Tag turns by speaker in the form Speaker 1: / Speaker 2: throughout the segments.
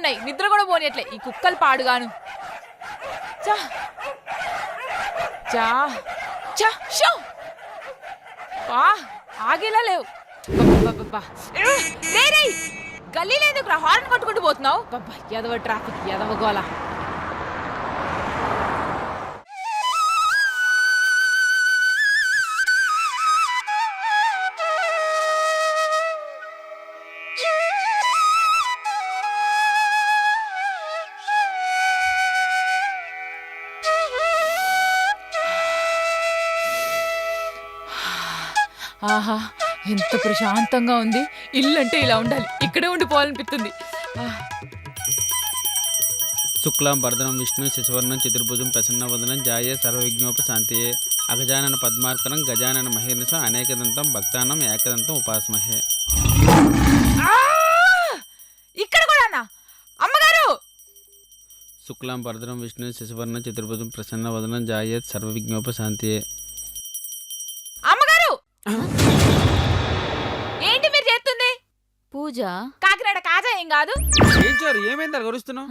Speaker 1: ఉన్నాయి, నిద్ర కూడా పోనీయట్లే ఈ కుక్కలు పాడుగాను. చా చా చా షో పా ఆగేలా లేవు. గల్లీలో ఎందుకు రా హార్న్ కొట్టుకుంటూ పోతున్నావు? బాబా ఎదవ ట్రాఫిక్, ఎదవ గోల. ఆహా ఎంత ప్రశాంతంగా ఉంది. ఇల్లు అంటే ఇలా ఉండాలి, ఇక్కడే ఉండిపోవాలనిపిస్తుంది.
Speaker 2: శుక్లాం వరదనం విష్ణు శశివర్ణం చతుర్భుజం ప్రసన్నవదనం జాయే సర్వవిఘ్నోపశాంతయే అగజానన పద్మార్కనం గజానన మహేర్నిశం అనేకదంతం భక్తానం ఏకదంతం ఉపాస్మహే.
Speaker 1: ఇక్కడ కూడానా అమ్మగారు?
Speaker 2: శుక్లాం వరదనం విష్ణు శశివర్ణం చతుర్భుజం ప్రసన్నవదనం జాయే సర్వవిఘ్నోపశాంతయే.
Speaker 1: అమ్మగారు ఏంటి మీరు చేస్తుంది?
Speaker 3: పూజ.
Speaker 1: కాకినాడ కాజా ఏం కాదు.
Speaker 2: ఏం చారు ఏమైంది గరుస్తున్నావు?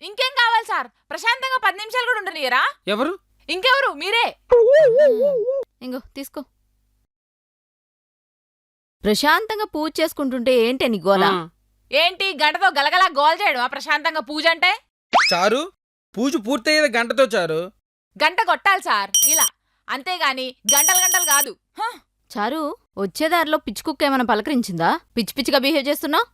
Speaker 1: ఇంకేం కావాలి సార్? ప్రశాంతంగా 10 నిమిషాలు కూడా ఉండనియరా?
Speaker 2: ఎవరు?
Speaker 1: ఇంకెవరు, మీరే.
Speaker 3: ఇంగో తీసుకో. ప్రశాంతంగా పూజ చేసుకుంటుంటే ఏంటి నీ గోల?
Speaker 1: ఏంటి గంటతో గలగలా గోల్ చేయడం ప్రశాంతంగా పూజ అంటే?
Speaker 2: చారు పూజ పూర్తయ్యేది గంటతో చారు.
Speaker 1: గంట కొట్టాలి సార్ ఇలా, అంతేగాని గంటలు గంటలు కాదు.
Speaker 3: చారు వచ్చేదారిలో పిచ్చి కుక్క ఏమైనా పలకరించిందా? పిచ్చి పిచ్చిగా బిహేవ్ చేస్తున్నావు.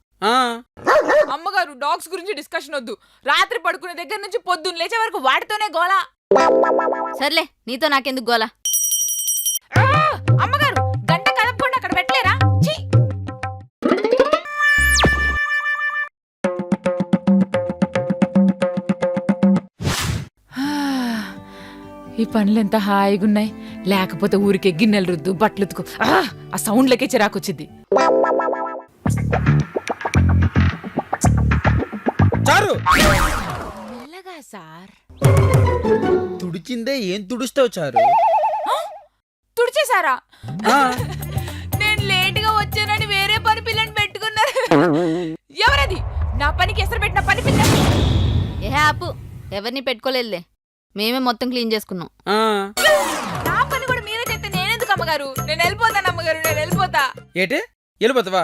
Speaker 1: అమ్మగారు డాగ్స్ గురించి డిస్కషన్ వద్దు. రాత్రి పడుకునే దగ్గర నుంచి పొద్దున్న లేచే వరకు వాటితోనే గోలా.
Speaker 3: సర్లే నీతో నాకెందుకు గోలా?
Speaker 1: అమ్మగారు గంట కదపకుండా అక్కడ పెట్టలేరా? ఈ పనులు ఎంత హాయిగున్నాయి. లేకపోతే ఊరికే గిన్నెలు రుద్దు, బట్టలు ఉతుకు, ఆ సౌండ్లకే చిరాకొచ్చింది. మెల్లగా సార్.
Speaker 2: తుడిచిందే ఏం తుడుస్తావు చారు?
Speaker 1: తుడిచేశారా? నేను లేటుగా వచ్చానని వేరే పని పిల్లని పెట్టుకున్నారు. ఎవరది నా పనికి ఎసరు పెట్టిన పని పిల్ల?
Speaker 3: ఏ ఆపు, ఎవరిని పెట్టుకోలేదులే, మేమే మొత్తం క్లీన్ చేసుకున్నాం.
Speaker 1: నా పని కూడా మీరే చేస్తే నేనెందుకు అమ్మగారు? నేను వెళ్ళిపోతాను అమ్మగారు, నేను వెళ్ళిపోతా.
Speaker 2: ఏటే వెళ్ళిపోతావా?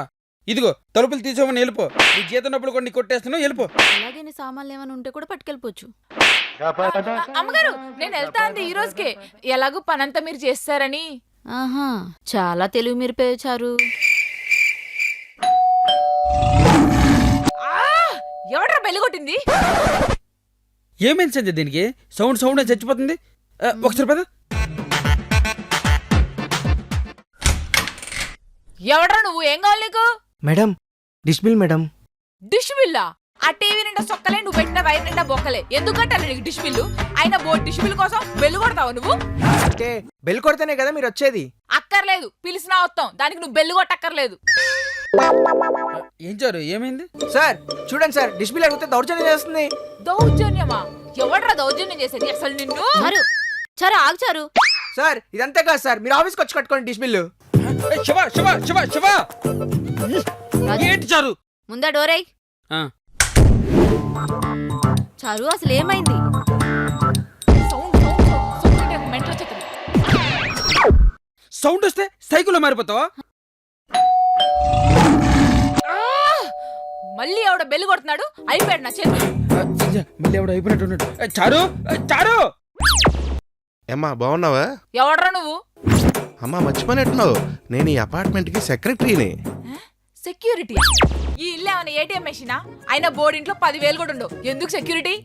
Speaker 2: ఇదిగో తలుపులు తీసుకోమని వెళ్ళిపో. నీ జీతనప్పుడు కొన్ని కొట్టేస్తున్నావు, వెళ్ళిపో.
Speaker 3: అలాగే నీ సామాన్లు ఏమైనా ఉంటే కూడా పట్టుకెళ్ళిపోవచ్చు.
Speaker 1: అమ్మగారు నేను వెళ్తా అంది ఈ రోజుకే, ఎలాగూ పనంతా మీరు చేస్తారని.
Speaker 3: ఆహా చాలా తెలివి మీరిపోయారు.
Speaker 1: ఎవడ్రా బెల్లి కొట్టింది?
Speaker 2: ఏమైంది సంజయ్ దీనికి? సౌండ్ సౌండ్ చచ్చిపోతుంది. ఒకసారి పద.
Speaker 1: ఎవడ్రా నువ్వు? ఏం కావాలి నీకు?
Speaker 4: Madam dish bill madam.
Speaker 1: Dish బిల్లా? ఆ టీవీ నిండా సొక్కలే, నువ్వు పెట్టిన వైర్ నిండా బొక్కలే. ఎందుకు కట్టాలి నీకు డిష్ బిల్లు? అయినా డిష్ బిల్ కోసం బెల్లు కొడతావు నువ్వు?
Speaker 4: అంటే బెల్ కొడితేనే కదా మీరు వచ్చేది.
Speaker 1: అక్కర్లేదు, పిలిచినా వస్తాం, దానికి నువ్వు బెల్లు కొట్టక్కర్లేదు.
Speaker 2: ఏం చారు ఏమైంది?
Speaker 4: సార్ చూడండి సార్, డిష్ బిల్ అడిగితే దౌర్జన్యం చేస్తుంది.
Speaker 1: దౌర్జన్యమా? ఎవడ్రా దౌర్జన్యం చేసేది అసలు నిన్ను?
Speaker 3: చారు చారు ఆగు చారు.
Speaker 4: సార్ ఇదంతా కాదు సార్, మీరు ఆఫీస్కి వచ్చి కట్టుకోండి డిష్ బిల్లు.
Speaker 2: శివ శివ శివ శివ ఏంటి చారు?
Speaker 3: ముందా డోరై. చారు అసలు ఏమైంది?
Speaker 2: సౌండ్ వస్తే సైకిల్లో మారిపోతావా?
Speaker 1: మళ్ళీ ఎవడ బెల్లు కొడుతున్నాడు? అయిపోయాడు నా చేతులు.
Speaker 2: మళ్ళీ ఎవడ అయిపోయినట్టున్నాడు. చారు చారు.
Speaker 5: ఏమ్మా బాగున్నావా?
Speaker 1: ఎవడ్రా నువ్వు?
Speaker 5: అమ్మా మర్చిపోయినట్టున్నావు, నేను ఈ అపార్ట్మెంట్ కి సెక్రటరీని.
Speaker 1: సెక్యూరిటీ? ఈ ఇల్లు ఏమైనా ఏటీఎం మెషినా? అయినా బోర్డింట్లో 10,000 కూడా ఉండవు, ఎందుకు సెక్యూరిటీ?